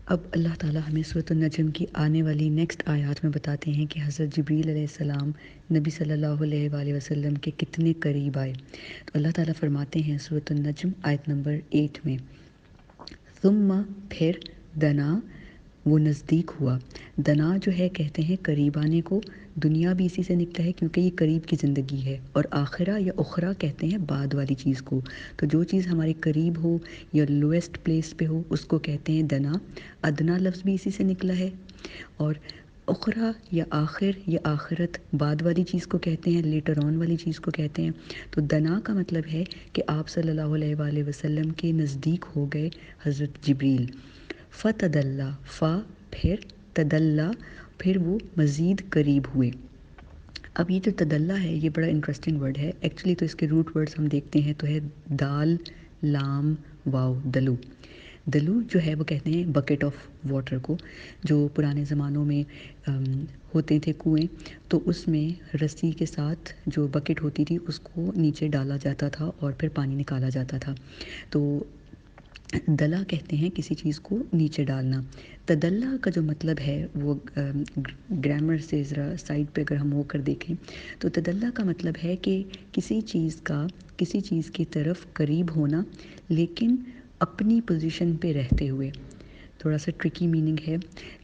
اب اللہ تعالیٰ ہمیں سورۃ النجم کی آنے والی نیکسٹ آیات میں بتاتے ہیں کہ حضرت جبریل علیہ السلام نبی صلی اللہ علیہ وآلہ وسلم کے کتنے قریب آئے. تو اللہ تعالیٰ فرماتے ہیں سورۃ النجم آیت نمبر 8 میں، ثم پھر دنا وہ نزدیک ہوا. دنا جو ہے کہتے ہیں قریب آنے کو، دنیا بھی اسی سے نکلا ہے کیونکہ یہ قریب کی زندگی ہے، اور آخرہ یا اخرہ کہتے ہیں بعد والی چیز کو. تو جو چیز ہمارے قریب ہو یا لویسٹ پلیس پہ ہو اس کو کہتے ہیں دنا. ادنا لفظ بھی اسی سے نکلا ہے، اور اخرہ یا آخر یا آخرت بعد والی چیز کو کہتے ہیں، لیٹر آن والی چیز کو کہتے ہیں. تو دنا کا مطلب ہے کہ آپ صلی اللہ علیہ وآلہ وسلم کے نزدیک ہو گئے حضرت جبریل. فتدلا پھر تدلا پھر وہ مزید قریب ہوئے. اب یہ جو تدلا ہے یہ بڑا انٹرسٹنگ ورڈ ہے ایکچولی. تو اس کے روٹ ورڈز ہم دیکھتے ہیں تو ہے دال لام واو دلو. دلو جو ہے وہ کہتے ہیں بکٹ آف واٹر کو، جو پرانے زمانوں میں ہوتے تھے کنویں، تو اس میں رسی کے ساتھ جو بکٹ ہوتی تھی اس کو نیچے ڈالا جاتا تھا اور پھر پانی نکالا جاتا تھا. تو دلا کہتے ہیں کسی چیز کو نیچے ڈالنا. تدلا کا جو مطلب ہے وہ گرامر سے ذرا سائڈ پہ اگر ہم ہو کر دیکھیں تو تدلا کا مطلب ہے کہ کسی چیز کی طرف قریب ہونا لیکن اپنی پوزیشن پہ رہتے ہوئے. تھوڑا سا ٹرکی میننگ ہے.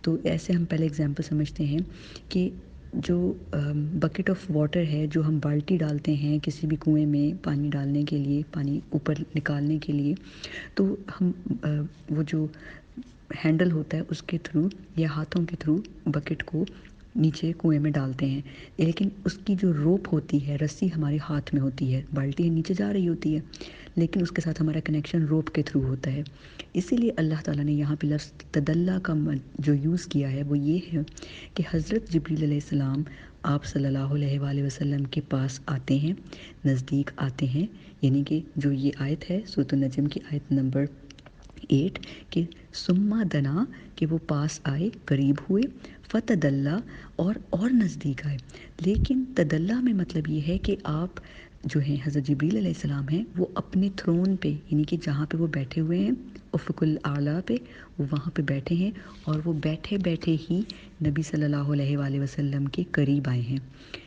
تو ایسے ہم پہلے اگزامپل سمجھتے ہیں کہ جو بکٹ آف واٹر ہے، جو ہم بالٹی ڈالتے ہیں کسی بھی کنویں میں پانی ڈالنے کے لیے، پانی اوپر نکالنے کے لیے، تو ہم وہ جو ہینڈل ہوتا ہے اس کے تھرو یا ہاتھوں کے تھرو بکٹ کو نیچے کنویں میں ڈالتے ہیں. لیکن اس کی جو روپ ہوتی ہے، رسی ہمارے ہاتھ میں ہوتی ہے، بالٹی نیچے جا رہی ہوتی ہے لیکن اس کے ساتھ ہمارا کنیکشن روپ کے تھرو ہوتا ہے. اسی لیے اللہ تعالیٰ نے یہاں پہ لفظ تدلا کا جو یوز کیا ہے وہ یہ ہے کہ حضرت جبریل علیہ السلام آپ صلی اللہ علیہ وآلہ وسلم کے پاس آتے ہیں، نزدیک آتے ہیں. یعنی کہ جو یہ آیت ہے سورۃ النجم کی آیت نمبر 8 کہ سما دنا کہ وہ پاس آئے، قریب ہوئے، فتدلا اور نزدیک آئے. لیکن تدلا میں مطلب یہ ہے کہ آپ جو ہیں حضرت جبریل علیہ السلام ہیں وہ اپنے تھرون پہ، یعنی کہ جہاں پہ وہ بیٹھے ہوئے ہیں افق الاعلیٰ پہ، وہ وہاں پہ بیٹھے ہیں اور وہ بیٹھے بیٹھے ہی نبی صلی اللہ علیہ وآلہ وسلم کے قریب آئے ہیں.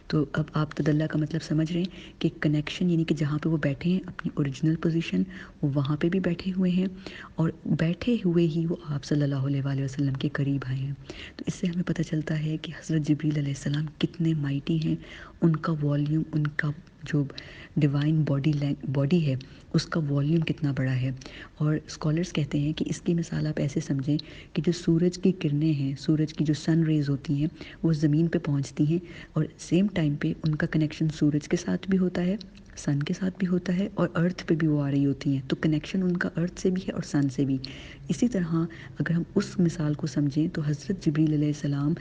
تو اب آپ تدلا کا مطلب سمجھ رہے ہیں کہ کنیکشن، یعنی کہ جہاں پہ وہ بیٹھے ہیں اپنی اوریجنل پوزیشن وہ وہاں پہ بھی بیٹھے ہوئے ہیں اور بیٹھے ہوئے ہی وہ آپ صلی اللہ علیہ وآلہ وسلم کے قریب آئے ہیں. تو اس سے ہمیں پتہ چلتا ہے کہ حضرت جبریل علیہ السلام کتنے مائٹی ہیں. ان کا والیوم، ان کا جو ڈیوائن باڈی ہے اس کا والیوم کتنا بڑا ہے. اور اسکالرس کہتے ہیں کہ اس کی مثال آپ ایسے سمجھیں کہ جو سورج کی کرنیں ہیں، سورج کی جو سن ریز ہوتی ہیں وہ زمین پہ پہنچتی ہیں اور سیم ٹائم پہ ان کا کنیکشن سورج کے ساتھ بھی ہوتا ہے، سن کے ساتھ بھی ہوتا ہے اور ارتھ پہ بھی وہ آ رہی ہوتی ہیں. تو کنیکشن ان کا ارتھ سے بھی ہے اور سن سے بھی. اسی طرح اگر ہم اس مثال کو سمجھیں تو حضرت جبریل علیہ السلام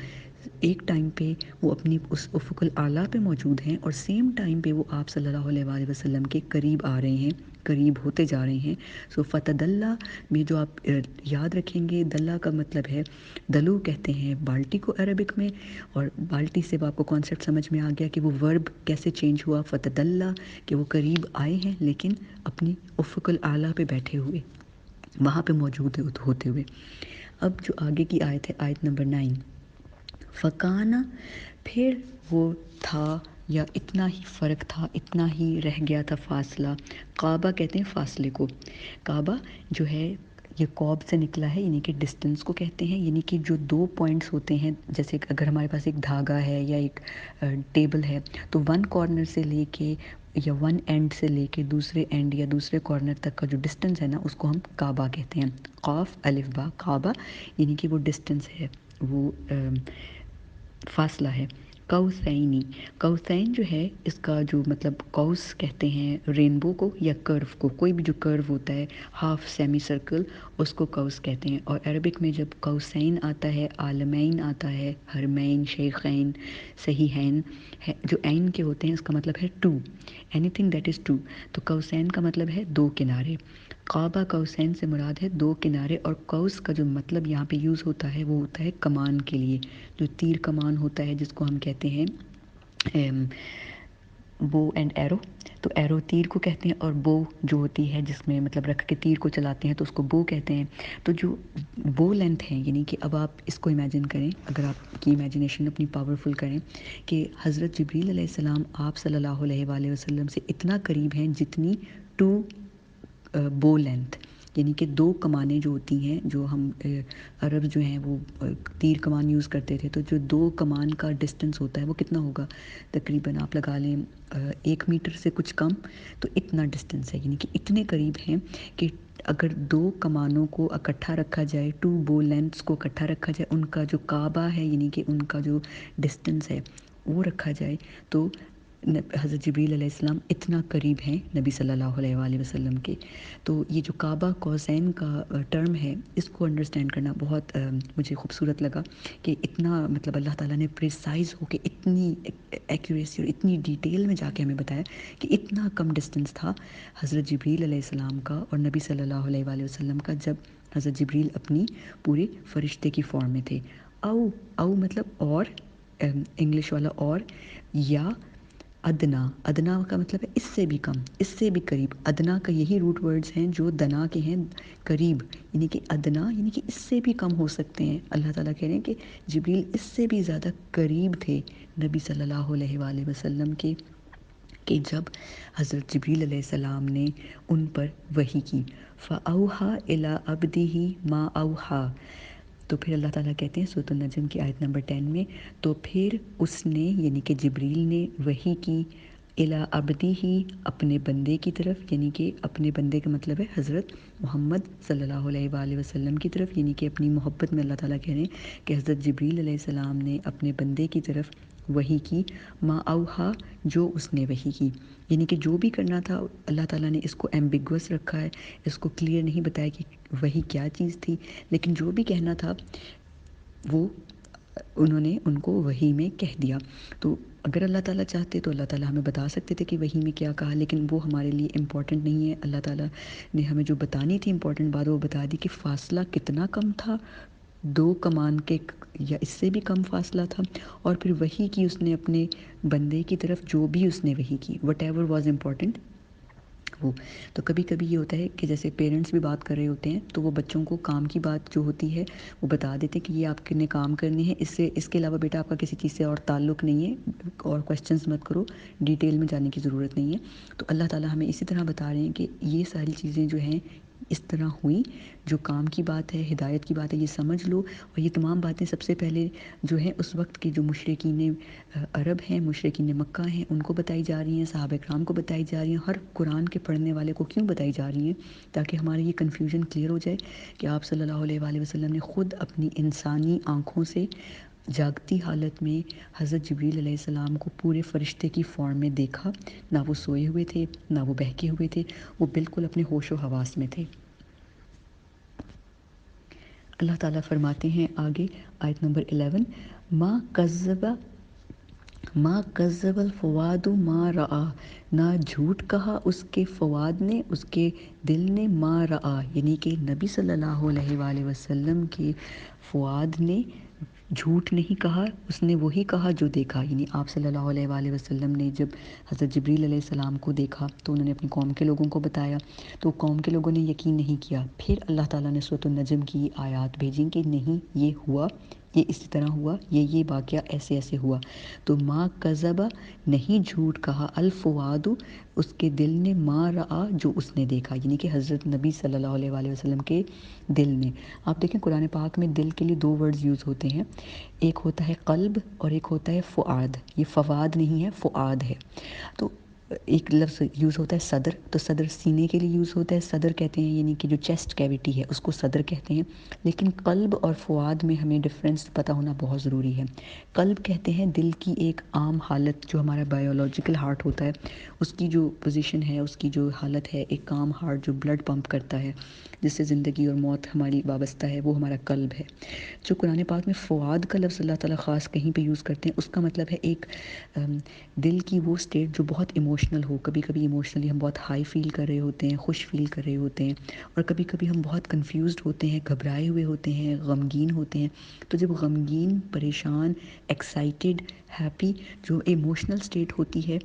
ایک ٹائم پہ وہ اپنی اس افق الاعلیٰ پہ موجود ہیں اور سیم ٹائم پہ وہ آپ صلی اللہ علیہ وآلہ وسلم کے قریب آ رہے ہیں، قریب ہوتے جا رہے ہیں. سو فتدلا میں جو آپ یاد رکھیں گے، دلہ کا مطلب ہے، دلو کہتے ہیں بالٹی کو عربک میں، اور بالٹی سے آپ کو کانسیپٹ سمجھ میں آ گیا کہ وہ ورب کیسے چینج ہوا. فتدلا کہ وہ قریب آئے ہیں لیکن اپنی افق الاعلیٰ پہ بیٹھے ہوئے، وہاں پہ موجود ہوتے ہوئے. اب جو آگے کی آیت ہے آیت نمبر 9، فکانا پھر وہ تھا یا اتنا ہی فرق تھا، اتنا ہی رہ گیا تھا فاصلہ. کعبہ کہتے ہیں فاصلے کو. کعبہ جو ہے یہ قوب سے نکلا ہے، یعنی کہ ڈسٹنس کو کہتے ہیں. یعنی کہ جو دو پوائنٹس ہوتے ہیں، جیسے اگر ہمارے پاس ایک دھاگا ہے یا ایک ٹیبل ہے تو ون کارنر سے لے کے یا ون اینڈ سے لے کے دوسرے اینڈ یا دوسرے کارنر تک کا جو ڈسٹنس ہے نا اس کو ہم کعبہ کہتے ہیں. قاف الف با کعبہ، یعنی کہ وہ ڈسٹنس ہے، وہ فاصلہ ہے. قوسینی، قوسین جو ہے اس کا جو مطلب قوس کہتے ہیں رینبو کو یا کرو کو، کوئی بھی جو کرو ہوتا ہے ہاف سیمی سرکل اس کو قوس کہتے ہیں. اور عربک میں جب قوسین آتا ہے، عالمین آتا ہے، حرمین، شیخین، صحیحین جو عین کے ہوتے ہیں اس کا مطلب ہے to, any thing that is to. تو قوسین کا مطلب ہے دو کنارے. کعبہ قوسین سے مراد ہے دو کنارے. اور قوس کا جو مطلب یہاں پہ یوز ہوتا ہے وہ ہوتا ہے کمان کے لیے، جو تیر کمان ہوتا ہے جس کو ہم کہتے ہیں بو اینڈ ایرو، تو ایرو تیر کو کہتے ہیں، اور بو جو ہوتی ہے جس میں مطلب رکھ کے تیر کو چلاتے ہیں تو اس کو بو کہتے ہیں۔ تو جو بو لینتھ ہے، یعنی کہ اب آپ اس کو امیجن کریں، اگر آپ کی امیجنیشن اپنی پاورفل کریں کہ حضرت جبریل علیہ السلام آپ صلی اللہ علیہ وآلہ وسلم سے اتنا قریب ہیں جتنی ٹو بو لینتھ، یعنی کہ دو کمانیں جو ہوتی ہیں، جو ہم عرب جو ہیں وہ تیر کمان یوز کرتے تھے، تو جو دو کمان کا ڈسٹنس ہوتا ہے وہ کتنا ہوگا؟ تقریباً آپ لگا لیں 1 میٹر سے کچھ کم، تو اتنا ڈسٹنس ہے، یعنی کہ اتنے قریب ہیں کہ اگر دو کمانوں کو اکٹھا رکھا جائے، ٹو بو لینتھس کو اکٹھا رکھا جائے، ان کا جو کعبہ ہے یعنی کہ ان کا جو ڈسٹنس ہے وہ رکھا جائے، تو حضرت جبریل علیہ السلام اتنا قریب ہیں نبی صلی اللہ علیہ وآلہ وسلم کے۔ تو یہ جو کعبہ قوسین کا ٹرم ہے، اس کو انڈرسٹینڈ کرنا بہت مجھے خوبصورت لگا کہ اتنا مطلب اللہ تعالیٰ نے پریسائز ہو کے اتنی ایکوریسی اور اتنی ڈیٹیل میں جا کے ہمیں بتایا کہ اتنا کم ڈسٹنس تھا حضرت جبریل علیہ السلام کا اور نبی صلی اللہ علیہ وآلہ وسلم کا، جب حضرت جبریل اپنی پورے فرشتے کی فارم میں تھے۔ او او مطلب اور، انگلش والا اور، یا ادنا، ادنا کا مطلب ہے اس سے بھی کم، اس سے بھی قریب۔ ادنا کا یہی روٹ ورڈز ہیں جو دنا کے ہیں، قریب، یعنی کہ ادنا یعنی کہ اس سے بھی کم ہو سکتے ہیں۔ اللہ تعالیٰ کہہ رہے ہیں کہ جبریل اس سے بھی زیادہ قریب تھے نبی صلی اللہ علیہ وآلہ وسلم کے، کہ جب حضرت جبریل علیہ السلام نے ان پر وحی کی، فَأَوْحَى إِلَىٰ عَبْدِهِ مَا أَوْحَىٰ، تو پھر اللہ تعالیٰ کہتے ہیں سورۃ النجم کی آیت نمبر 10 میں، تو پھر اس نے یعنی کہ جبریل نے وحی کی، الی عبدہ اپنے بندے کی طرف، یعنی کہ اپنے بندے کا مطلب ہے حضرت محمد صلی اللہ علیہ وآلہ وسلم کی طرف، یعنی کہ اپنی محبت میں اللہ تعالیٰ کہہ رہے ہیں کہ حضرت جبریل علیہ السلام نے اپنے بندے کی طرف وحی کی، ما اوحا، جو اس نے وحی کی، یعنی کہ جو بھی کرنا تھا اللہ تعالیٰ نے اس کو ایمبیگوس رکھا ہے، اس کو کلیئر نہیں بتایا کہ وحی کیا چیز تھی، لیکن جو بھی کہنا تھا وہ انہوں نے ان کو وحی میں کہہ دیا۔ تو اگر اللہ تعالیٰ چاہتے تو اللہ تعالیٰ ہمیں بتا سکتے تھے کہ وحی میں کیا کہا، لیکن وہ ہمارے لیے امپورٹنٹ نہیں ہے۔ اللہ تعالیٰ نے ہمیں جو بتانی تھی امپورٹنٹ بات وہ بتا دی کہ فاصلہ کتنا کم تھا، دو کمان کے یا اس سے بھی کم فاصلہ تھا، اور پھر وحی کی اس نے اپنے بندے کی طرف، جو بھی اس نے وحی کی، وٹ ایور واز امپورٹنٹ وہ۔ تو کبھی کبھی یہ ہوتا ہے کہ جیسے پیرنٹس بھی بات کر رہے ہوتے ہیں تو وہ بچوں کو کام کی بات جو ہوتی ہے وہ بتا دیتے ہیں کہ یہ آپ نے کام کرنی ہے، اس کے علاوہ بیٹا آپ کا کسی چیز سے اور تعلق نہیں ہے، اور کویسچنز مت کرو، ڈیٹیل میں جانے کی ضرورت نہیں ہے۔ تو اللہ تعالیٰ ہمیں اسی طرح بتا رہے ہیں کہ یہ ساری چیزیں جو ہیں اس طرح ہوئی، جو کام کی بات ہے، ہدایت کی بات ہے، یہ سمجھ لو، اور یہ تمام باتیں سب سے پہلے جو ہیں اس وقت کے جو مشرکین عرب ہیں، مشرکین مکہ ہیں، ان کو بتائی جا رہی ہیں، صحابہ کرام کو بتائی جا رہی ہیں، ہر قرآن کے پڑھنے والے کو کیوں بتائی جا رہی ہیں؟ تاکہ ہمارا یہ کنفیوژن کلیئر ہو جائے کہ آپ صلی اللہ علیہ وآلہ وسلم نے خود اپنی انسانی آنکھوں سے جاگتی حالت میں حضرت جبریل علیہ السلام کو پورے فرشتے کی فارم میں دیکھا، نہ وہ سوئے ہوئے تھے نہ وہ بہکے ہوئے تھے، وہ بالکل اپنے ہوش و حواس میں تھے۔ اللہ تعالیٰ فرماتے ہیں آگے آیت نمبر 11، ما کذب الفؤاد ما رآ، نہ جھوٹ کہا اس کے فؤاد نے، اس کے دل نے، ما رآ یعنی کہ نبی صلی اللہ علیہ وآلہ وسلم کے فؤاد نے جھوٹ نہیں کہا، اس نے وہی کہا جو دیکھا، یعنی آپ صلی اللہ علیہ وآلہ وسلم نے جب حضرت جبریل علیہ السلام کو دیکھا تو انہوں نے اپنی قوم کے لوگوں کو بتایا، تو قوم کے لوگوں نے یقین نہیں کیا، پھر اللہ تعالیٰ نے سورۃ النجم کی آیات بھیجیں کہ نہیں یہ ہوا، یہ اسی طرح ہوا، یہ واقعہ ایسے ایسے ہوا۔ تو ما کذبا، نہیں جھوٹ کہا، الفؤاد اس کے دل نے، ما رآ جو اس نے دیکھا، یعنی کہ حضرت نبی صلی اللہ علیہ وآلہ وسلم کے دل نے۔ آپ دیکھیں قرآن پاک میں دل کے لیے دو ورڈز یوز ہوتے ہیں، ایک ہوتا ہے قلب اور ایک ہوتا ہے فؤاد، یہ فواد نہیں ہے، فؤاد ہے۔ تو ایک لفظ یوز ہوتا ہے صدر، تو صدر سینے کے لیے یوز ہوتا ہے، صدر کہتے ہیں یعنی کہ جو چیسٹ کیویٹی ہے اس کو صدر کہتے ہیں، لیکن قلب اور فؤاد میں ہمیں ڈفرینس پتہ ہونا بہت ضروری ہے۔ قلب کہتے ہیں دل کی ایک عام حالت، جو ہمارا بایولوجیکل ہارٹ ہوتا ہے اس کی جو پوزیشن ہے، اس کی جو حالت ہے، ایک عام ہارٹ جو بلڈ پمپ کرتا ہے جس سے زندگی اور موت ہماری وابستہ ہے، وہ ہمارا قلب ہے۔ جو قرآن پاک میں فؤاد کا لفظ اللہ تعالیٰ خاص کہیں پہ یوز کرتے ہیں، اس کا مطلب ہے ایک دل کی وہ سٹیٹ جو بہت ایموشنل ہو، کبھی کبھی ایموشنلی ہم بہت ہائی فیل کر رہے ہوتے ہیں، خوش فیل کر رہے ہوتے ہیں، اور کبھی کبھی ہم بہت کنفیوزڈ ہوتے ہیں، گھبرائے ہوئے ہوتے ہیں، غمگین ہوتے ہیں۔ تو جب غمگین، پریشان، ایکسائٹیڈ، ہیپی جو ایموشنل سٹیٹ ہوتی ہے،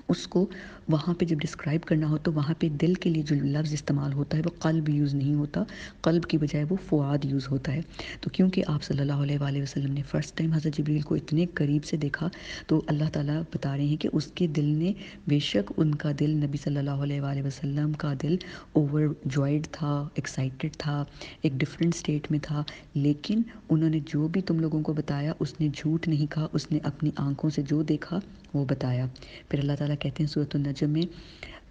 اس کو وہاں پہ جب ڈسکرائب کرنا ہو تو وہاں پہ دل کے لیے جو لفظ استعمال ہوتا ہے وہ قلب یوز نہیں ہوتا، قلب کی بجائے وہ فؤاد یوز ہوتا ہے۔ تو کیونکہ آپ صلی اللہ علیہ وآلہ وسلم نے فرسٹ ٹائم حضرت جبریل کو اتنے قریب سے دیکھا، تو اللہ تعالیٰ بتا رہے ہیں کہ اس کے دل نے، بے شک ان کا دل، نبی صلی اللہ علیہ وآلہ وسلم کا دل اوور جوائڈ تھا، ایکسائٹیڈ تھا، ایک ڈفرینٹ اسٹیٹ میں تھا، لیکن انہوں نے جو بھی تم لوگوں کو بتایا اس نے جھوٹ نہیں کہا، اس نے اپنی آنکھوں سے جو دیکھا وہ بتایا۔ پھر اللہ تعالیٰ کہتے ہیں سورۃ النجم میں،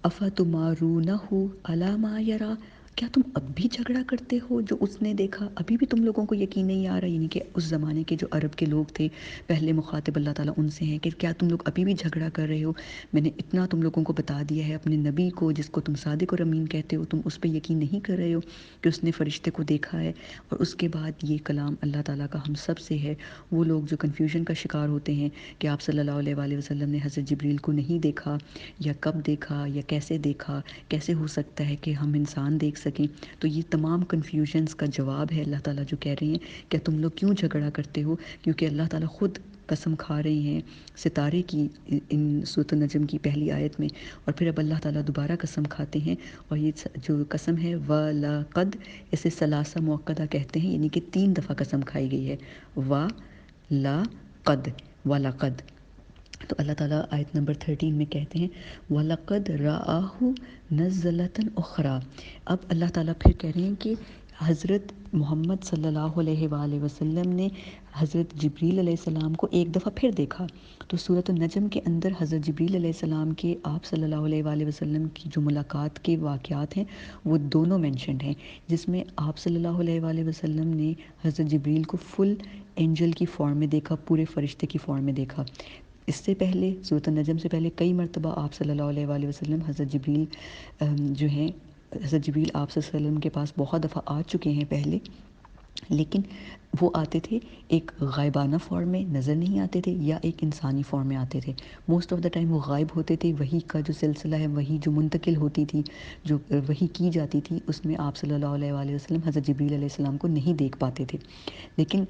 افتمارونہ علی ما یرا، کیا تم اب بھی جھگڑا کرتے ہو جو اس نے دیکھا؟ ابھی بھی تم لوگوں کو یقین نہیں آ رہا؟ یعنی کہ اس زمانے کے جو عرب کے لوگ تھے، پہلے مخاطب اللہ تعالیٰ ان سے ہیں کہ کیا تم لوگ ابھی بھی جھگڑا کر رہے ہو؟ میں نے اتنا تم لوگوں کو بتا دیا ہے، اپنے نبی کو جس کو تم صادق اور امین کہتے ہو، تم اس پہ یقین نہیں کر رہے ہو کہ اس نے فرشتے کو دیکھا ہے؟ اور اس کے بعد یہ کلام اللہ تعالیٰ کا ہم سب سے ہے۔ وہ لوگ جو کنفیوژن کا شکار ہوتے ہیں کہ آپ صلی اللہ علیہ وآلہ وسلم نے حضرت جبریل کو نہیں دیکھا، یا کب دیکھا، یا کیسے دیکھا، کیسے ہو سکتا ہے کہ ہم انسان دیکھ سکیں، تو یہ تمام کنفیوژنس کا جواب ہے اللہ تعالیٰ جو کہہ رہے ہیں کہ تم لوگ کیوں جھگڑا کرتے ہو؟ کیونکہ اللہ تعالیٰ خود قسم کھا رہے ہیں ستارے کی ان سورۃ النجم کی پہلی آیت میں، اور پھر اب اللہ تعالیٰ دوبارہ قسم کھاتے ہیں، اور یہ جو قسم ہے وَلَقَدْ، اسے ثلاثہ مؤکدہ کہتے ہیں، یعنی کہ 3 دفعہ قسم کھائی گئی ہے، وَلَقَدْ، وَلَقَدْ۔ تو اللہ تعالیٰ آیت نمبر 13 میں کہتے ہیں وَلَقَدْ رَآهُ نَزْلَةً أُخْرَى۔ اب اللہ تعالیٰ پھر کہہ رہے ہیں کہ حضرت محمد صلی اللہ علیہ وآلہ وسلم نے حضرت جبریل علیہ السلام کو ایک دفعہ پھر دیکھا۔ تو سورۃ النجم کے اندر حضرت جبریل علیہ السلام کے آپ صلی اللہ علیہ وآلہ وسلم کی جو ملاقات کے واقعات ہیں وہ دونوں مینشنڈ ہیں، جس میں آپ صلی اللہ علیہ وآلہ وسلم نے حضرت جبریل کو فل اینجل کی فارم میں دیکھا، پورے فرشتے کی فارم میں دیکھا۔ اس سے پہلے سورۃ النجم سے پہلے کئی مرتبہ آپ صلی اللہ علیہ وآلہ وسلم حضرت جبریل جو ہیں، حضرت جبریل آپ صلی اللہ علیہ وسلم کے پاس بہت دفعہ آ چکے ہیں پہلے، لیکن وہ آتے تھے ایک غائبانہ فارم میں، نظر نہیں آتے تھے، یا ایک انسانی فارم میں آتے تھے۔ موسٹ آف دا ٹائم وہ غائب ہوتے تھے، وحی کا جو سلسلہ ہے، وحی جو منتقل ہوتی تھی، جو وحی کی جاتی تھی، اس میں آپ صلی اللہ علیہ وآلہ وسلم حضرت جبریل علیہ السلام کو نہیں دیکھ پاتے تھے۔ لیکن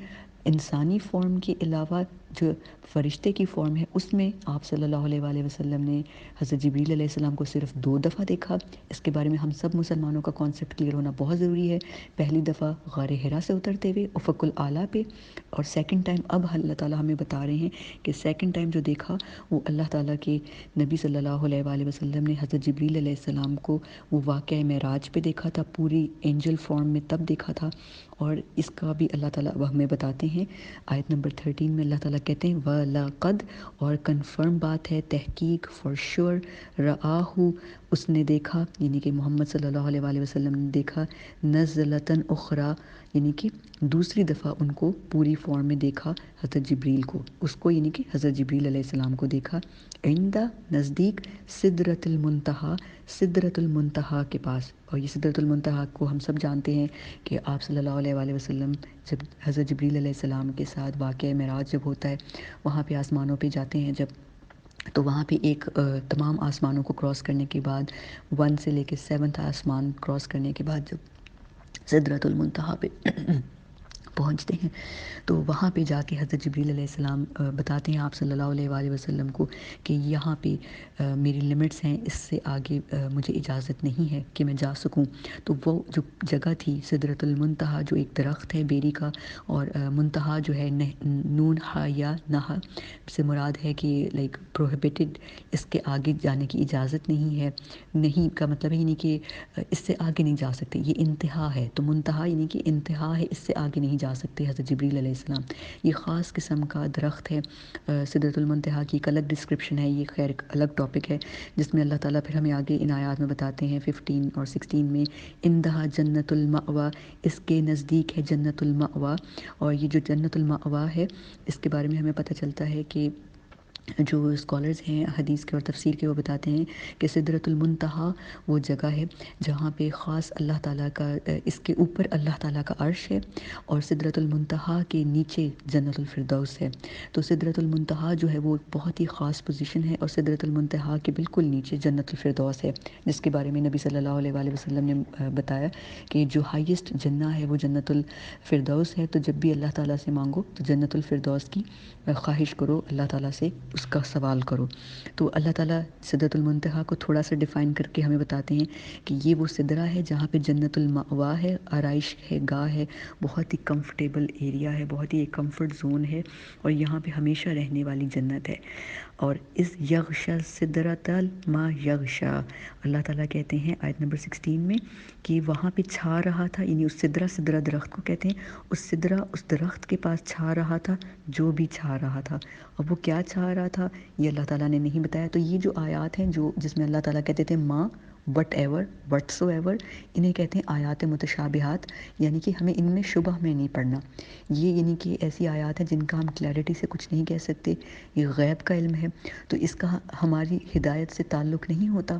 انسانی فارم کے علاوہ جو فرشتے کی فارم ہے، اس میں آپ صلی اللہ علیہ وآلہ وسلم نے حضرت جبریل علیہ السلام کو صرف 2 دفعہ دیکھا۔ اس کے بارے میں ہم سب مسلمانوں کا کانسیپٹ کلیئر ہونا بہت ضروری ہے۔ پہلی دفعہ غار حرا سے اترتے ہوئے افق الاعلیٰ پہ، اور سیکنڈ ٹائم اب اللہ تعالیٰ ہمیں بتا رہے ہیں کہ سیکنڈ ٹائم جو دیکھا وہ اللہ تعالیٰ کے نبی صلی اللہ علیہ وآلہ وسلم نے حضرت جبریل علیہ السلام کو وہ واقعہ معراج پہ دیکھا تھا، پوری اینجل فارم میں تب دیکھا تھا۔ اور اس کا بھی اللہ تعالیٰ اب ہمیں بتاتے ہیں آیت نمبر 13 میں، اللہ تعالیٰ کہتے ہیں وَلَقَدْ، اور کنفرم بات ہے، تحقیق، فار شور، رآہ، اس نے دیکھا، یعنی کہ محمد صلی اللہ علیہ وآلہ وسلم نے دیکھا، نزلتاً اخری، یعنی کہ دوسری دفعہ ان کو پوری فارم میں دیکھا، حضرت جبریل کو، اس کو یعنی کہ حضرت جبریل علیہ السلام کو دیکھا، عند، نزدیک، سدرۃ المنتہا، سدرۃ المنتہا کے پاس۔ اور یہ سدرۃ المنتہا کو ہم سب جانتے ہیں کہ آپ صلی اللہ علیہ وآلہ وسلم جب حضرت جبریل علیہ السلام کے ساتھ واقعہ معراج جب ہوتا ہے، وہاں پہ آسمانوں پہ جاتے ہیں جب، تو وہاں پہ ایک تمام آسمانوں کو کراس کرنے کے بعد 1 سے لے کے 7 آسمان کراس کرنے کے بعد جب سدرۃ المنتہا پہ پہنچتے ہیں، تو وہاں پہ جا کے حضرت جبریل علیہ السلام بتاتے ہیں آپ صلی اللہ علیہ وآلہ وسلم کو کہ یہاں پہ میری لمٹس ہیں، اس سے آگے مجھے اجازت نہیں ہے کہ میں جا سکوں۔ تو وہ جو جگہ تھی سدرۃ المنتہا، جو ایک درخت ہے بیری کا، اور منتہا جو ہے نون ہا یا نہا سے مراد ہے کہ لائک پروہیبٹڈ، اس کے آگے جانے کی اجازت نہیں ہے۔ نہیں کا مطلب ہے یعنی کہ اس سے آگے نہیں جا سکتے، یہ انتہا ہے، تو منتہا یعنی کہ انتہا ہے، اس سے آگے نہیں جا سکتے حضرت جبریل علیہ السلام۔ یہ خاص قسم کا درخت ہے سدرۃ المنتہا کی، ایک الگ ڈسکرپشن ہے، یہ خیر ایک الگ ٹاپک ہے، جس میں اللہ تعالیٰ پھر ہمیں آگے ان آیات میں بتاتے ہیں 15 اور 16 میں، اندہا جنت المأویٰ، اس کے نزدیک ہے جنت المأویٰ۔ اور یہ جو جنت المأویٰ ہے، اس کے بارے میں ہمیں پتہ چلتا ہے کہ جو اسکالرز ہیں حدیث کے اور تفسیر کے، وہ بتاتے ہیں کہ سدرۃ المنتہا وہ جگہ ہے جہاں پہ خاص اللہ تعالیٰ کا، اس کے اوپر اللہ تعالیٰ کا عرش ہے، اور سدرۃ المنتہا کے نیچے جنت الفردوس ہے۔ تو سدرۃ المنتہا جو ہے وہ بہت ہی خاص پوزیشن ہے، اور سدرۃ المنتہا کے بالکل نیچے جنت الفردوس ہے، جس کے بارے میں نبی صلی اللہ علیہ وآلہ وسلم نے بتایا کہ جو ہائیسٹ جنہ ہے وہ جنت الفردوس ہے۔ تو جب بھی اللہ تعالیٰ سے مانگو تو جنت الفردوس کی خواہش کرو اللہ تعالیٰ سے، اس کا سوال کرو۔ تو اللہ تعالیٰ سدرۃ المنتہا کو تھوڑا سا ڈیفائن کر کے ہمیں بتاتے ہیں کہ یہ وہ سدرہ ہے جہاں پہ جنت المأوا ہے، آرائش ہے، گاہ ہے، بہت ہی کمفرٹیبل ایریا ہے، بہت ہی ایک کمفرٹ زون ہے، اور یہاں پہ ہمیشہ رہنے والی جنت ہے۔ اور اس یغشا سدرۃ ما یغشا، اللہ تعالیٰ کہتے ہیں آیت نمبر 16 میں کہ وہاں پہ چھا رہا تھا، یعنی اس سدرہ درخت کو کہتے ہیں، اس درخت کے پاس چھا رہا تھا جو بھی چھا رہا تھا۔ اب وہ کیا چھا رہا تھا یہ اللہ تعالیٰ نے نہیں بتایا۔ تو یہ جو آیات ہیں جس میں اللہ تعالیٰ کہتے تھے ماں what ever what so ever, انہیں کہتے ہیں آیات متشابہات، یعنی کہ ہمیں ان میں شبہ میں نہیں پڑھنا۔ یہ یعنی کہ ایسی آیات ہیں جن کا ہم کلیئرٹی سے کچھ نہیں کہہ سکتے، یہ غیب کا علم ہے، تو اس کا ہماری ہدایت سے تعلق نہیں ہوتا،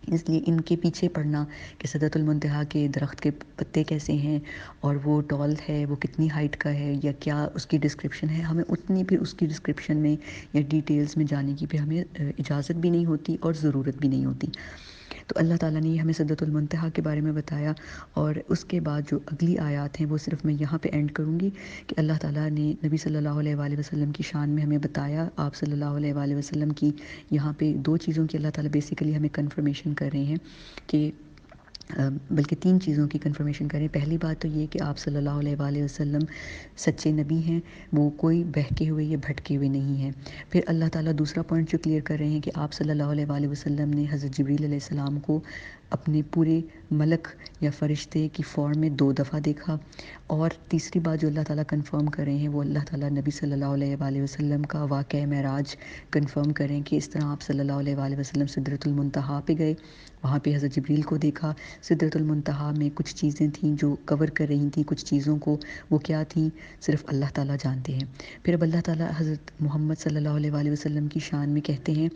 اس لیے ان کے پیچھے پڑھنا کہ سدرۃ المنتہا کے درخت کے پتے کیسے ہیں، اور وہ ٹال ہے، وہ کتنی ہائٹ کا ہے، یا کیا اس کی ڈسکرپشن ہے، ہمیں اتنی پھر اس کی ڈسکرپشن میں یا ڈیٹیلز میں جانے کی پھر ہمیں اجازت بھی نہیں ہوتی اور ضرورت بھی نہیں ہوتی۔ تو اللہ تعالیٰ نے ہمیں سدرۃ المنتہا کے بارے میں بتایا، اور اس کے بعد جو اگلی آیات ہیں وہ صرف میں یہاں پہ اینڈ کروں گی کہ اللہ تعالیٰ نے نبی صلی اللہ علیہ وآلہ وسلم کی شان میں ہمیں بتایا، آپ صلی اللہ علیہ وآلہ وسلم کی یہاں پہ دو چیزوں کی اللہ تعالیٰ بیسیکلی ہمیں کنفرمیشن کر رہے ہیں کہ بلکہ تین چیزوں کی کنفرمیشن کریں۔ پہلی بات تو یہ کہ آپ صلی اللہ علیہ وآلہ وسلم سچے نبی ہیں، وہ کوئی بہکے ہوئے یا بھٹکے ہوئے نہیں ہیں۔ پھر اللہ تعالیٰ دوسرا پوائنٹ جو کلیئر کر رہے ہیں کہ آپ صلی اللہ علیہ وآلہ وسلم نے حضرت جبریل علیہ السلام کو اپنے پورے ملک یا فرشتے کی فارم میں 2 دفعہ دیکھا۔ اور تیسری بات جو اللہ تعالیٰ کنفرم کر رہے ہیں وہ اللہ تعالیٰ نبی صلی اللہ علیہ وآلہ وسلم کا واقعہ معراج کنفرم کریں کہ اس طرح آپ صلی اللہ علیہ وآلہ وسلم سدرۃ المنتہا پہ گئے، وہاں پہ حضرت جبریل کو دیکھا۔ سدرۃ المنتہا میں کچھ چیزیں تھیں جو کور کر رہی تھیں کچھ چیزوں کو، وہ کیا تھیں صرف اللہ تعالیٰ جانتے ہیں۔ پھر اب اللہ تعالیٰ حضرت محمد صلی اللہ علیہ وآلہ وسلم کی شان میں کہتے ہیں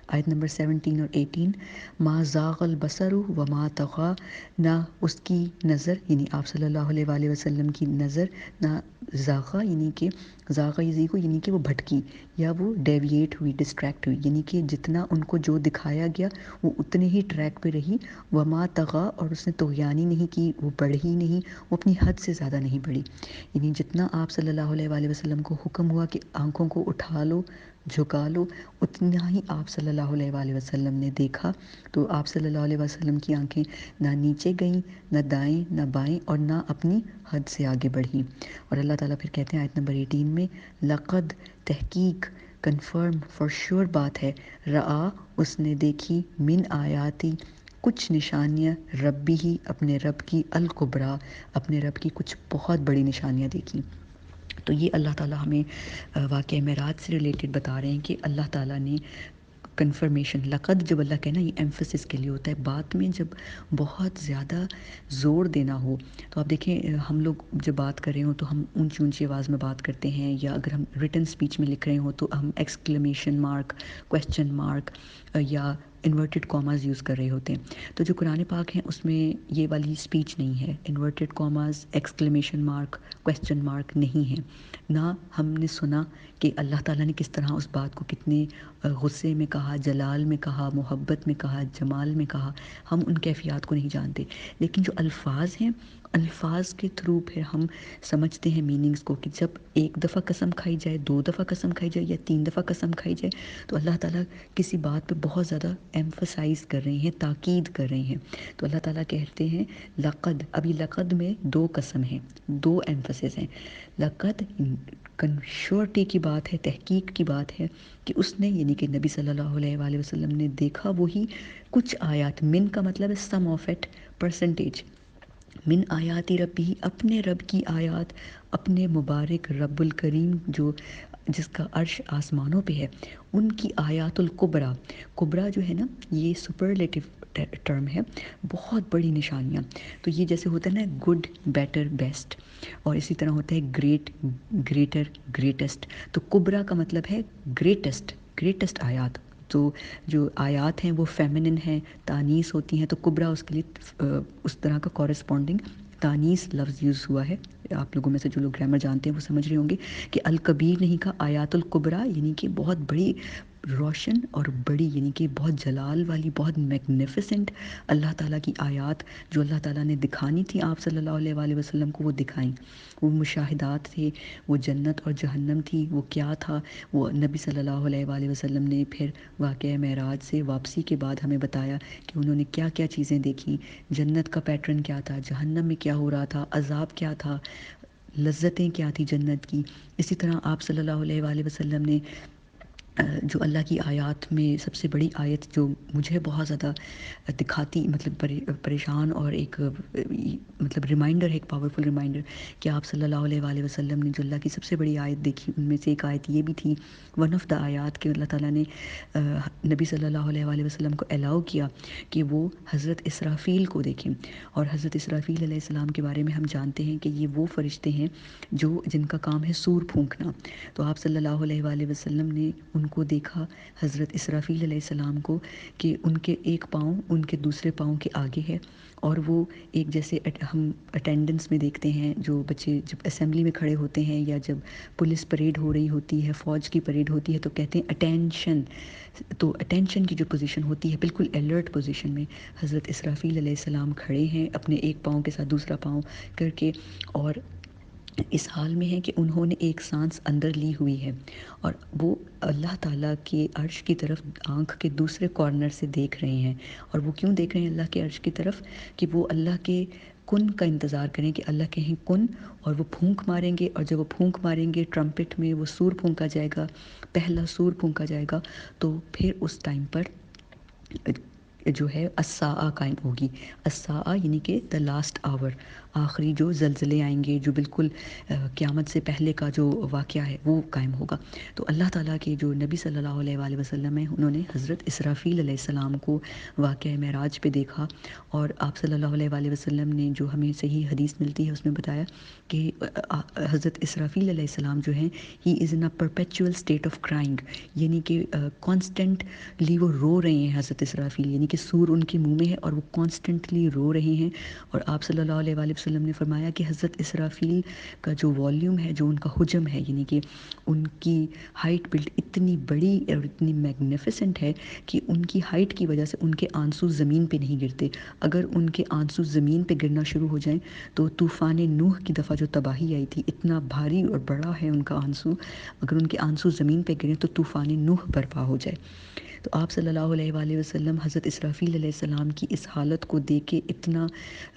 آیت نمبر 17 اور 18، ما زاغ البصر وما طغى، نہ اس کی نظر یعنی آپ صلی اللہ علیہ وآلہ وسلم کی نظر نہ زاغا، یعنی کہ زاغا یزیغو یعنی کہ وہ بھٹکی یا وہ ڈیویٹ ہوئی، ڈسٹریکٹ ہوئی، یعنی کہ جتنا ان کو جو دکھایا گیا وہ اتنے ہی ٹریک پہ رہی۔ وما طغى، اور اس نے طغیانی نہیں کی، وہ بڑھی نہیں، وہ اپنی حد سے زیادہ نہیں بڑھی، یعنی جتنا آپ صلی اللہ علیہ وآلہ وسلم کو حکم ہوا کہ آنکھوں کو اٹھا لو جھکا لو، اتنا ہی آپ صلی اللہ علیہ وآلہ وسلم نے دیکھا۔ تو آپ صلی اللہ علیہ وسلم کی آنکھیں نہ نیچے گئیں، نہ دائیں نہ بائیں، اور نہ اپنی حد سے آگے بڑھیں۔ اور اللہ تعالیٰ پھر کہتے ہیں آیت نمبر 18 میں، لقد، تحقیق، کنفرم، فار شور بات ہے، رآ، اس نے دیکھی، من آیاتی، کچھ نشانیاں، ربی ہی، اپنے رب کی، الکبریٰ، اپنے رب کی کچھ بہت بڑی نشانیاں دیکھی۔ تو یہ اللہ تعالیٰ ہمیں واقعہ معراج سے ریلیٹڈ بتا رہے ہیں کہ اللہ تعالیٰ نے کنفرمیشن، لقد جب اللہ کہنا یہ ایمفسس کے لیے ہوتا ہے، بات میں جب بہت زیادہ زور دینا ہو تو آپ دیکھیں ہم لوگ جب بات کر رہے ہوں تو ہم اونچی اونچی آواز میں بات کرتے ہیں، یا اگر ہم ریٹن سپیچ میں لکھ رہے ہوں تو ہم ایکسکلیمیشن مارک، کویسچن مارک یا انورٹڈ کاماز یوز کر رہے ہوتے ہیں۔ تو جو قرآن پاک ہیں اس میں یہ والی سپیچ نہیں ہے، inverted commas, exclamation mark, question mark نہیں ہے۔ نہ ہم نے سنا کہ اللہ تعالیٰ نے کس طرح اس بات کو کتنے غصے میں کہا، جلال میں کہا، محبت میں کہا، جمال میں کہا، ہم ان کیفیات کو نہیں جانتے، لیکن جو الفاظ ہیں الفاظ کے تھرو پھر ہم سمجھتے ہیں میننگز کو، کہ جب ایک دفعہ قسم کھائی جائے، 2 دفعہ قسم کھائی جائے یا 3 دفعہ قسم کھائی جائے تو اللہ تعالیٰ کسی بات پہ بہت زیادہ ایمفسائز کر رہے ہیں، تاکید کر رہے ہیں۔ تو اللہ تعالیٰ کہتے ہیں لقد، ابھی لقد میں 2 قسم ہیں، 2 ایمفسس ہیں۔ لقد شورٹی کی بات ہے، تحقیق کی بات ہے کہ اس نے یعنی کہ نبی صلی اللہ علیہ وآلہ وسلم نے دیکھا وہی کچھ آیات، من کا مطلب ہے سم آف اٹ، پرسنٹیج، من آیاتی ربی، اپنے رب کی آیات، اپنے مبارک رب الکریم جو جس کا عرش آسمانوں پہ ہے، ان کی آیات الکبریٰ، کبریٰ جو ہے نا یہ سپرلیٹو ٹرم ہے، بہت بڑی نشانیاں۔ تو یہ جیسے ہوتا ہے نا گڈ، بیٹر، بیسٹ، اور اسی طرح ہوتا ہے گریٹ، گریٹر، گریٹسٹ۔ تو کبریٰ کا مطلب ہے گریٹسٹ، گریٹسٹ آیات۔ تو جو آیات ہیں وہ فیمنن ہیں، تانیث ہوتی ہیں، تو کبریٰ اس کے لیے اس طرح کا کورسپونڈنگ تانیث لفظ یوز ہوا ہے۔ آپ لوگوں میں سے جو لوگ گرامر جانتے ہیں وہ سمجھ رہے ہوں گے کہ الکبیر نہیں کہا، آیات الکبریٰ یعنی کہ بہت بڑی روشن اور بڑی یعنی کہ بہت جلال والی، بہت میگنیفیسنٹ اللہ تعالیٰ کی آیات جو اللہ تعالیٰ نے دکھانی تھی آپ صلی اللہ علیہ وآلہ وسلم کو، وہ دکھائیں۔ وہ مشاہدات تھے، وہ جنت اور جہنم تھی، وہ کیا تھا، وہ نبی صلی اللہ علیہ وآلہ وسلم نے پھر واقعہ معراج سے واپسی کے بعد ہمیں بتایا کہ انہوں نے کیا کیا چیزیں دیکھیں، جنت کا پیٹرن کیا تھا، جہنم میں کیا ہو رہا تھا، عذاب کیا تھا، لذتیں کیا تھی جنت کی۔ اسی طرح آپ صلی اللہ علیہ وآلہ وسلم نے جو اللہ کی آیات میں سب سے بڑی آیت جو مجھے بہت زیادہ دکھاتی، مطلب پریشان اور ایک مطلب ریمائنڈر ہے، ایک پاورفل ریمائنڈر کہ آپ صلی اللہ علیہ وآلہ وسلم نے جو اللہ کی سب سے بڑی آیت دیکھی، ان میں سے ایک آیت یہ بھی تھی، ون آف دا آیات کہ اللہ تعالیٰ نے نبی صلی اللہ علیہ وآلہ وسلم کو الاؤ کیا کہ وہ حضرت اسرافیل کو دیکھیں۔ اور حضرت اسرافیل علیہ السلام کے بارے میں ہم جانتے ہیں کہ یہ وہ فرشتے ہیں جن کا کام ہے سور پھونکنا۔ تو آپ صلی اللہ علیہ وآلہ وسلم نے ان کو دیکھا، حضرت اسرافیل علیہ السلام کو، کہ ان کے ایک پاؤں ان کے دوسرے پاؤں کے آگے ہے، اور وہ ایک جیسے ہم اٹینڈنس میں دیکھتے ہیں جو بچے جب اسمبلی میں کھڑے ہوتے ہیں یا جب پولیس پریڈ ہو رہی ہوتی ہے، فوج کی پریڈ ہوتی ہے، تو کہتے ہیں اٹینشن۔ تو اٹینشن کی جو پوزیشن ہوتی ہے، بالکل الرٹ پوزیشن میں حضرت اسرافیل علیہ السلام کھڑے ہیں اپنے ایک پاؤں کے ساتھ دوسرا پاؤں کر کے، اور اس حال میں ہے کہ انہوں نے ایک سانس اندر لی ہوئی ہے، اور وہ اللہ تعالیٰ کے عرش کی طرف آنکھ کے دوسرے کارنر سے دیکھ رہے ہیں۔ اور وہ کیوں دیکھ رہے ہیں اللہ کے عرش کی طرف؟ کہ وہ اللہ کے کن کا انتظار کریں کہ اللہ کہیں کن، اور وہ پھونک ماریں گے، اور جب وہ پھونک ماریں گے ٹرمپٹ میں، وہ سور پھونکا جائے گا، پہلا سور پھونکا جائے گا، تو پھر اس ٹائم پر جو ہے الساعہ قائم ہوگی۔ الساعہ یعنی کہ دا لاسٹ آور، آخری جو زلزلے آئیں گے، جو بالکل قیامت سے پہلے کا جو واقعہ ہے وہ قائم ہوگا۔ تو اللہ تعالیٰ کے جو نبی صلی اللہ علیہ وآلہ وسلم ہیں، انہوں نے حضرت اسرافیل علیہ السلام کو واقعہ معراج پہ دیکھا، اور آپ صلی اللہ علیہ وآلہ وسلم نے جو ہمیں صحیح حدیث ملتی ہے اس میں بتایا کہ حضرت اسرافیل علیہ السلام جو ہیں، ہی از ان اے پرپیچول اسٹیٹ آف کرائنگ، یعنی کہ کانسٹنٹلی وہ رو رہے ہیں حضرت اسرافیل، یعنی کہ سور ان کے منہ میں ہے اور وہ کانسٹنٹلی رو رہے ہیں۔ اور آپ صلی اللہ علیہ وآلہ وسلم نے فرمایا کہ حضرت اسرافیل کا جو والیوم ہے، جو ان کا حجم ہے، یعنی کہ ان کی ہائٹ بلڈ اتنی بڑی اور اتنی میگنیفیسنٹ ہے کہ ان کی ہائٹ کی وجہ سے ان کے آنسو زمین پہ نہیں گرتے۔ اگر ان کے آنسو زمین پہ گرنا شروع ہو جائیں تو طوفان نوح کی دفعہ جو تباہی آئی تھی، اتنا بھاری اور بڑا ہے ان کا آنسو، اگر ان کے آنسو زمین پہ گریں تو طوفان نوح برپا ہو جائے۔ تو آپ صلی اللہ علیہ وآلہ وسلم حضرت اسرافیل علیہ السلام کی اس حالت کو دیکھ کے اتنا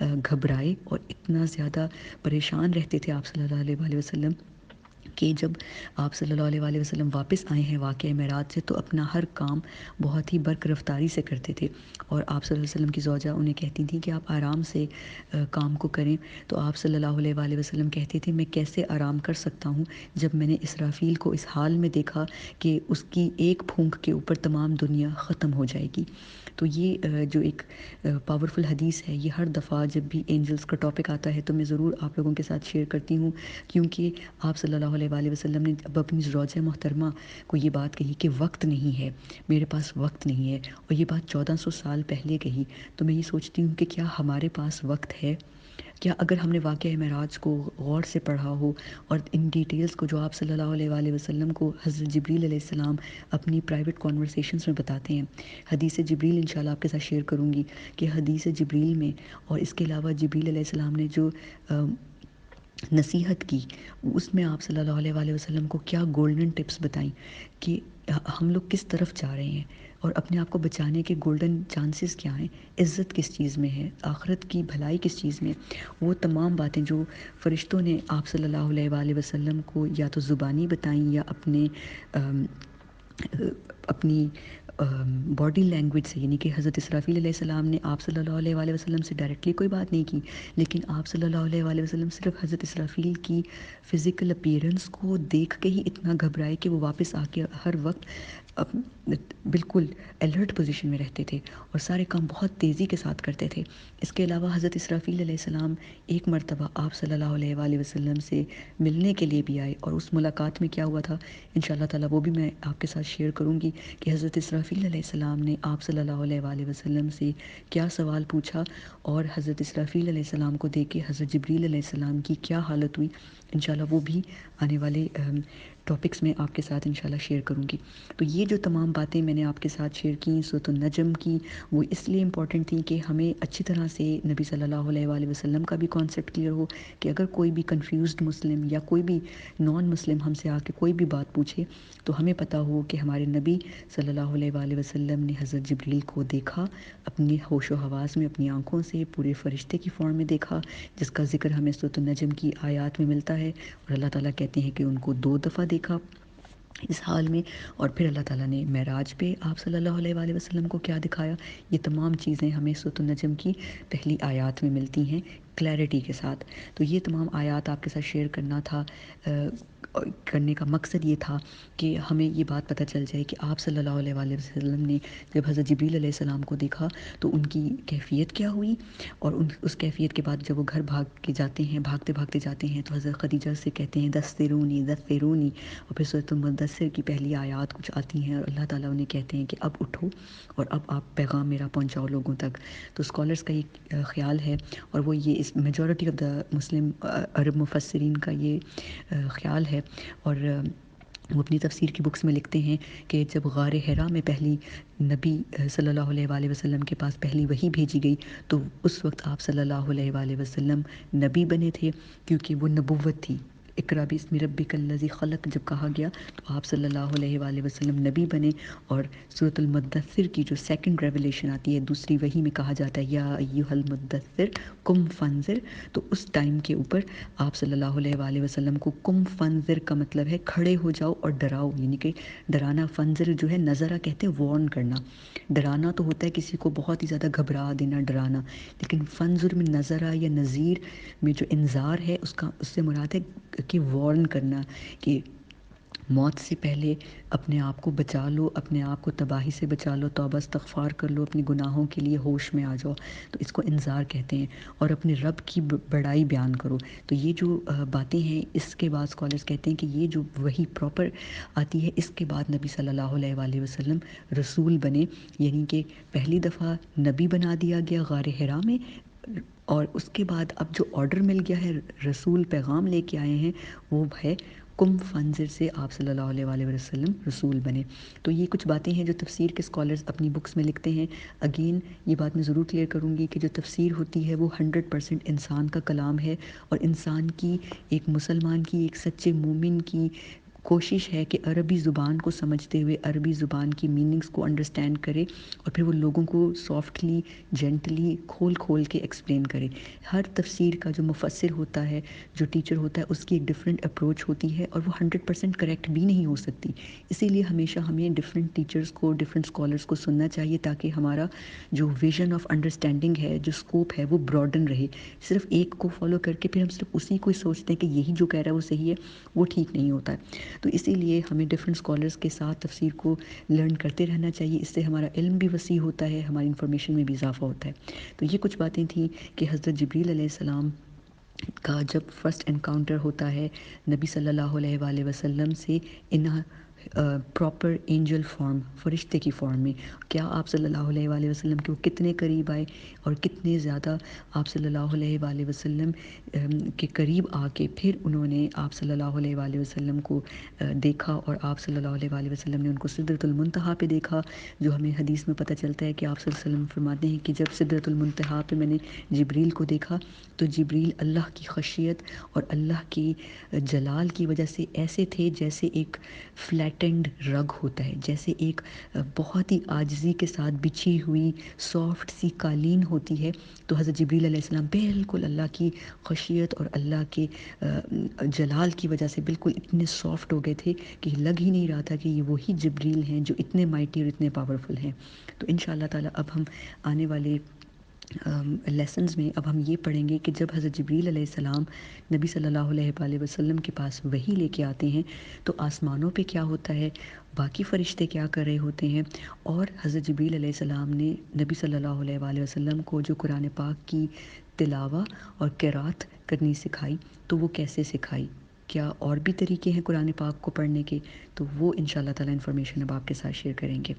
گھبرائے اور اتنا زیادہ پریشان رہتے تھے آپ صلی اللہ علیہ وآلہ وسلم، کہ جب آپ صلی اللہ علیہ وآلہ وسلم واپس آئے ہیں واقعہ معراج سے، تو اپنا ہر کام بہت ہی برق رفتاری سے کرتے تھے، اور آپ صلی اللہ علیہ وسلم کی زوجہ انہیں کہتی تھیں کہ آپ آرام سے کام کو کریں۔ تو آپ صلی اللہ علیہ وآلہ وسلم کہتے تھے، میں کیسے آرام کر سکتا ہوں جب میں نے اسرافیل کو اس حال میں دیکھا کہ اس کی ایک پھونک کے اوپر تمام دنیا ختم ہو جائے گی۔ تو یہ جو ایک پاورفل حدیث ہے، یہ ہر دفعہ جب بھی اینجلز کا ٹاپک آتا ہے تو میں ضرور آپ لوگوں کے ساتھ شیئر کرتی ہوں، کیونکہ آپ صلی اللہ علیہ وآلہ وسلم نے اب اپنی زوجہ محترمہ کو یہ بات کہی کہ وقت نہیں ہے، میرے پاس وقت نہیں ہے، اور یہ بات 1400 سال پہلے کہی۔ تو میں یہ سوچتی ہوں کہ کیا ہمارے پاس وقت ہے؟ کیا اگر ہم نے واقعہ معراج کو غور سے پڑھا ہو، اور ان ڈیٹیلز کو جو آپ صلی اللہ علیہ وآلہ وسلم کو حضرت جبریل علیہ السلام اپنی پرائیویٹ کانورسیشنز میں بتاتے ہیں، حدیث جبریل انشاءاللہ آپ کے ساتھ شیئر کروں گی کہ حدیث جبریل میں، اور اس کے علاوہ جبریل علیہ السلام نے جو نصیحت کی، اس میں آپ صلی اللہ علیہ وآلہ وسلم کو کیا گولڈن ٹپس بتائیں کہ ہم لوگ کس طرف جا رہے ہیں، اور اپنے آپ کو بچانے کے گولڈن چانسز کیا ہیں، عزت کس چیز میں ہے، آخرت کی بھلائی کس چیز میں۔ وہ تمام باتیں جو فرشتوں نے آپ صلی اللہ علیہ وآلہ وسلم کو یا تو زبانی بتائیں، یا اپنی باڈی لینگویج سے، یعنی کہ حضرت اسرافیل علیہ السلام نے آپ صلی اللہ علیہ وآلہ وسلم سے ڈائریکٹلی کوئی بات نہیں کی، لیکن آپ صلی اللہ علیہ وآلہ وسلم صرف حضرت اسرافیل کی فزیکل اپیرنس کو دیکھ کے ہی اتنا گھبرائے کہ وہ واپس آ کے ہر وقت بالکل الرٹ پوزیشن میں رہتے تھے، اور سارے کام بہت تیزی کے ساتھ کرتے تھے۔ اس کے علاوہ حضرت اسرافیل علیہ السلام ایک مرتبہ آپ صلی اللہ علیہ وآلہ وسلم سے ملنے کے لیے بھی آئے، اور اس ملاقات میں کیا ہوا تھا انشاءاللہ تعالیٰ وہ بھی میں آپ کے ساتھ شیئر کروں گی، کہ حضرت اسرافیل علیہ السلام نے آپ صلی اللہ علیہ وآلہ وسلم سے کیا سوال پوچھا، اور حضرت اسرافیل علیہ السلام کو دیکھ کے حضرت جبریل علیہ السلام کی کیا حالت ہوئی۔ انشاءاللہ وہ بھی آنے والے ٹاپکس میں آپ کے ساتھ انشاءاللہ شیئر کروں گی۔ تو یہ جو تمام باتیں میں نے آپ کے ساتھ شیئر کی سورۃ النجم کی، وہ اس لیے امپورٹنٹ تھیں کہ ہمیں اچھی طرح سے نبی صلی اللہ علیہ وآلہ وسلم کا بھی کانسیپٹ کلیئر ہو، کہ اگر کوئی بھی کنفیوزڈ مسلم یا کوئی بھی نان مسلم ہم سے آ کے کوئی بھی بات پوچھے تو ہمیں پتہ ہو کہ ہمارے نبی صلی اللہ علیہ وآلہ وسلم نے حضرت جبریل کو دیکھا اپنی ہوش و حواس میں، اپنی آنکھوں سے، پورے فرشتے کی فارم میں دیکھا، جس کا ذکر ہمیں سورۃ النجم کی آیات میں ملتا ہے، اور اللہ تعالیٰ کہتے ہیں کہ ان کو 2 دفعہ دیکھا اس حال میں، اور پھر اللہ تعالیٰ نے معراج پہ آپ صلی اللہ علیہ وآلہ وسلم کو کیا دکھایا۔ یہ تمام چیزیں ہمیں سورۃ النجم کی پہلی آیات میں ملتی ہیں کلیئرٹی کے ساتھ۔ تو یہ تمام آیات آپ کے ساتھ شیئر کرنا تھا، کرنے کا مقصد یہ تھا کہ ہمیں یہ بات پتہ چل جائے کہ آپ صلی اللہ علیہ وآلہ وسلم نے جب حضرت جبریل علیہ السلام کو دیکھا تو ان کی کیفیت کیا ہوئی، اور اس کیفیت کے بعد جب وہ گھر بھاگتے بھاگتے جاتے ہیں تو حضرت خدیجہ سے کہتے ہیں دثرونی دثرونی، اور پھر سورۃ المدثر کی پہلی آیات کچھ آتی ہیں اور اللہ تعالیٰ انہیں کہتے ہیں کہ اب اٹھو اور اب آپ پیغام میرا پہنچاؤ لوگوں تک۔ تو اسکالرس کا یہ خیال ہے، اور وہ یہ اس میجورٹی آف دا مسلم عرب مفسرین کا یہ خیال ہے، اور وہ اپنی تفسیر کی بکس میں لکھتے ہیں کہ جب غار حرا میں پہلی نبی صلی اللہ علیہ وآلہ وسلم کے پاس پہلی وحی بھیجی گئی تو اس وقت آپ صلی اللہ علیہ وآلہ وسلم نبی بنے تھے، کیونکہ وہ نبوت تھی۔ اقرأ باسم ربک الذی خلق جب کہا گیا تو آپ صلی اللہ علیہ وآلہ وسلم نبی بنے، اور سورۃ المدثر کی جو سیکنڈ ریولیشن آتی ہے، دوسری وحی میں کہا جاتا ہے یا ایھا المدثر قم فانذر، تو اس ٹائم کے اوپر آپ صلی اللہ علیہ وآلہ وسلم کو قم فانذر کا مطلب ہے کھڑے ہو جاؤ اور ڈراؤ، یعنی کہ ڈرانا، فنذر جو ہے نظرہ کہتے ہیں وارن کرنا، ڈرانا تو ہوتا ہے کسی کو بہت ہی زیادہ گھبرا دینا، ڈرانا، لیکن فنذر میں نظرہ یا نذیر میں جو انذار ہے اس سے مراد ہے کہ وارن کرنا، کہ موت سے پہلے اپنے آپ کو بچا لو، اپنے آپ کو تباہی سے بچا لو، توبہ استغفار کر لو، اپنے گناہوں کے لیے ہوش میں آ جاؤ، تو اس کو انذار کہتے ہیں، اور اپنے رب کی بڑائی بیان کرو۔ تو یہ جو باتیں ہیں، اس کے بعد اسکالرس کہتے ہیں کہ یہ جو وہی پراپر آتی ہے، اس کے بعد نبی صلی اللہ علیہ وآلہ وسلم رسول بنے، یعنی کہ پہلی دفعہ نبی بنا دیا گیا غار حرا میں، اور اس کے بعد اب جو آرڈر مل گیا ہے، رسول پیغام لے کے آئے ہیں، وہ ہے قم فانذر سے آپ صلی اللہ علیہ وآلہ وسلم رسول بنے۔ تو یہ کچھ باتیں ہیں جو تفسیر کے اسکالرز اپنی بکس میں لکھتے ہیں۔ اگین یہ بات میں ضرور کلیئر کروں گی کہ جو تفسیر ہوتی ہے وہ 100% انسان کا کلام ہے، اور انسان کی، ایک مسلمان کی، ایک سچے مومن کی کوشش ہے کہ عربی زبان کو سمجھتے ہوئے عربی زبان کی میننگز کو انڈرسٹینڈ کرے، اور پھر وہ لوگوں کو سافٹلی، جینٹلی، کھول کے ایکسپلین کرے۔ ہر تفسیر کا جو مفسر ہوتا ہے، جو ٹیچر ہوتا ہے، اس کی ایک ڈفرینٹ اپروچ ہوتی ہے، اور وہ 100% کریکٹ بھی نہیں ہو سکتی، اسی لیے ہمیشہ ہمیں ڈفرینٹ ٹیچرز کو، ڈفرینٹ اسکالرس کو سننا چاہیے، تاکہ ہمارا جو ویژن آف انڈرسٹینڈنگ ہے، جو اسکوپ ہے، وہ براڈن رہے۔ صرف ایک کو فالو کر کے پھر ہم صرف اسی کو سوچتے ہیں کہ یہی جو کہہ رہا ہے وہ صحیح ہے، وہ ٹھیک نہیں ہوتا ہے۔ تو اسی لیے ہمیں ڈفرینٹ اسکالرس کے ساتھ تفسیر کو لرن کرتے رہنا چاہیے، اس سے ہمارا علم بھی وسیع ہوتا ہے، ہماری انفارمیشن میں بھی اضافہ ہوتا ہے۔ تو یہ کچھ باتیں تھیں کہ حضرت جبریل علیہ السلام کا جب فرسٹ انکاؤنٹر ہوتا ہے نبی صلی اللہ علیہ وآلہ وسلم سے ان پراپر اینجل فارم، فرشتے کی فارم میں، کیا آپ صلی اللہ علیہ وآلہ وسلم کے وہ کتنے قریب آئے، اور کتنے زیادہ آپ صلی اللہ علیہ وآلہ وسلم کے قریب آ کے پھر انہوں نے آپ صلی اللہ علیہ وآلہ وسلم کو دیکھا، اور آپ صلی اللہ علیہ وآلہ وسلم نے ان کو سدرۃ المنتہا پہ دیکھا، جو ہمیں حدیث میں پتہ چلتا ہے کہ آپ صلی اللہ علیہ وسلم فرماتے ہیں کہ جب سدرۃ المنتہا پہ میں نے جبریل کو دیکھا تو جبریل اللہ کی خشیت اور اللہ کی جلال کی وجہ سے ایسے تھے جیسے ایک فلیٹنڈ رگ ہوتا ہے، جیسے ایک بہت ہی عاجزی کے ساتھ بچھی ہوئی سافٹ سی قالین ہوتی ہے۔ تو حضرت جبریل علیہ السلام بالکل اللہ کی خشیت اور اللہ کے جلال کی وجہ سے بالکل اتنے سافٹ ہو گئے تھے کہ لگ ہی نہیں رہا تھا کہ یہ وہی جبریل ہیں جو اتنے مائٹی اور اتنے پاورفل ہیں۔ تو انشاءاللہ تعالیٰ اب ہم آنے والے لیسنز میں اب ہم یہ پڑھیں گے کہ جب حضرت جبریل علیہ السلام نبی صلی اللہ علیہ وآلہ وسلم کے پاس وحی لے کے آتے ہیں تو آسمانوں پہ کیا ہوتا ہے، باقی فرشتے کیا کر رہے ہوتے ہیں، اور حضرت جبریل علیہ السلام نے نبی صلی اللہ علیہ وآلہ وسلم کو جو قرآن پاک کی تلاوہ اور قرات کرنی سکھائی تو وہ کیسے سکھائی، کیا اور بھی طریقے ہیں قرآن پاک کو پڑھنے کے، تو وہ انشاءاللہ تعالیٰ انفارمیشن اب آپ کے ساتھ شیئر کریں گے۔